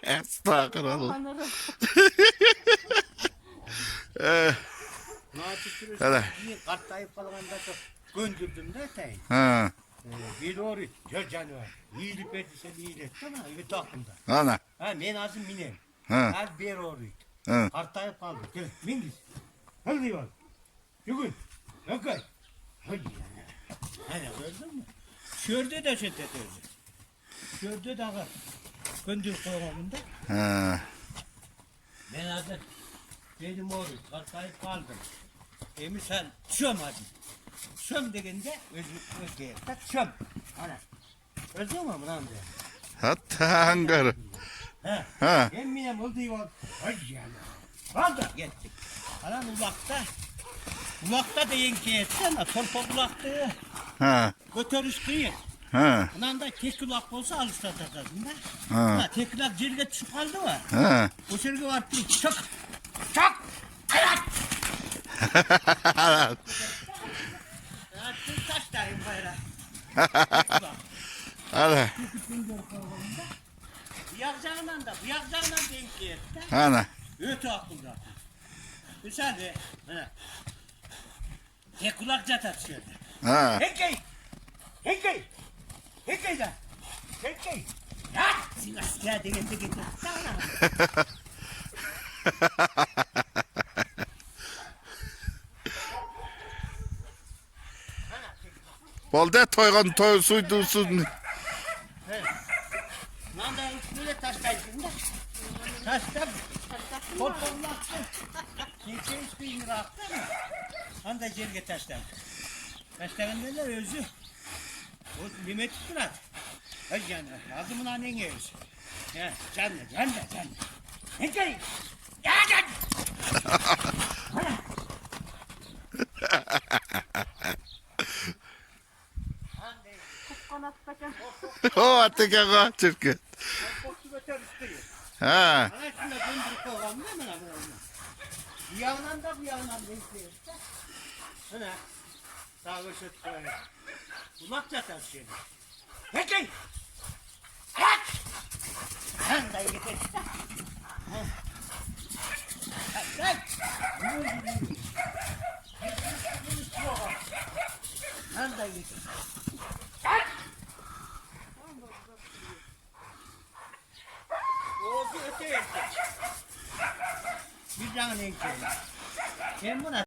Estağfurullah. Anladım. Hele. Kartayıp kalganda çok göndürdüm de tey. Ha, Bir doğru canı var. İyilik verdiyse iyilik etti ama öyle takımda. ana. Ha ben azım minem. Ha. Her bir doğruydu. Ha. Kartayıp kaldı. Gel mingiz. Hadi var. Yürü. Yok ay. Hadi ya. Hani gördün mü? Şördü de şöyle öldü. Şördü de ağır. Göndür koyamında. Ha. Ben azım. Dedim oğlum kartayıp kaldım. Sen çöm hadi. Çöm degende özgeye. Tak çöm. Ana. Özgür mü lan de? Hatta hangarı. He. Ha. Emminem oldu var. Ay yani. Al da gittik. Alan ulakta. Ulakta deyin ki etsene. Torpa ulaktı. Ha. Götürüştüyü. Ha. Ulan da tek ulak olsa alıştıracağız. Ha. Ha. Tek ulak cirge düşüp kaldı var. Ha. O cirge var. Çak. Çak. Ayak. Tüm taştayım bayrağı. Hadi. Bu yakacağından denk geldi. Ana. Öte akılda. Güzel be. He. Tek kulak catat şöyle. Ha. Hekkey! Hekkey! Hekkey de! Hekkey! Ya! Sinas geldi gitti. Sana. Bolda toygan toy suydusun. Lan da üstüne taş kaydın da. Taşta korkulaktı. Kimse üstüne rahattı mı? Anda cerge taşlar. Taşların derler özü. O limet tutturat. Ay canım. Adımın annen yiyoruz. Ya canlı. Ne gelin? Ya can. Kanattakın. O atike ko çirkin. Korktu götür üstüne. Ha. Ana şunda döndürüp kovalım değil mi lan bunu? Bir yandan da bu yandan bekliyor. Ana. Sağ köşe tutuyor. Kulak çatar şimdi. Peki. Ayak. Sen de getir. Sen. Sen de getir. O bir öte. Bir canın en kötü. Sen buna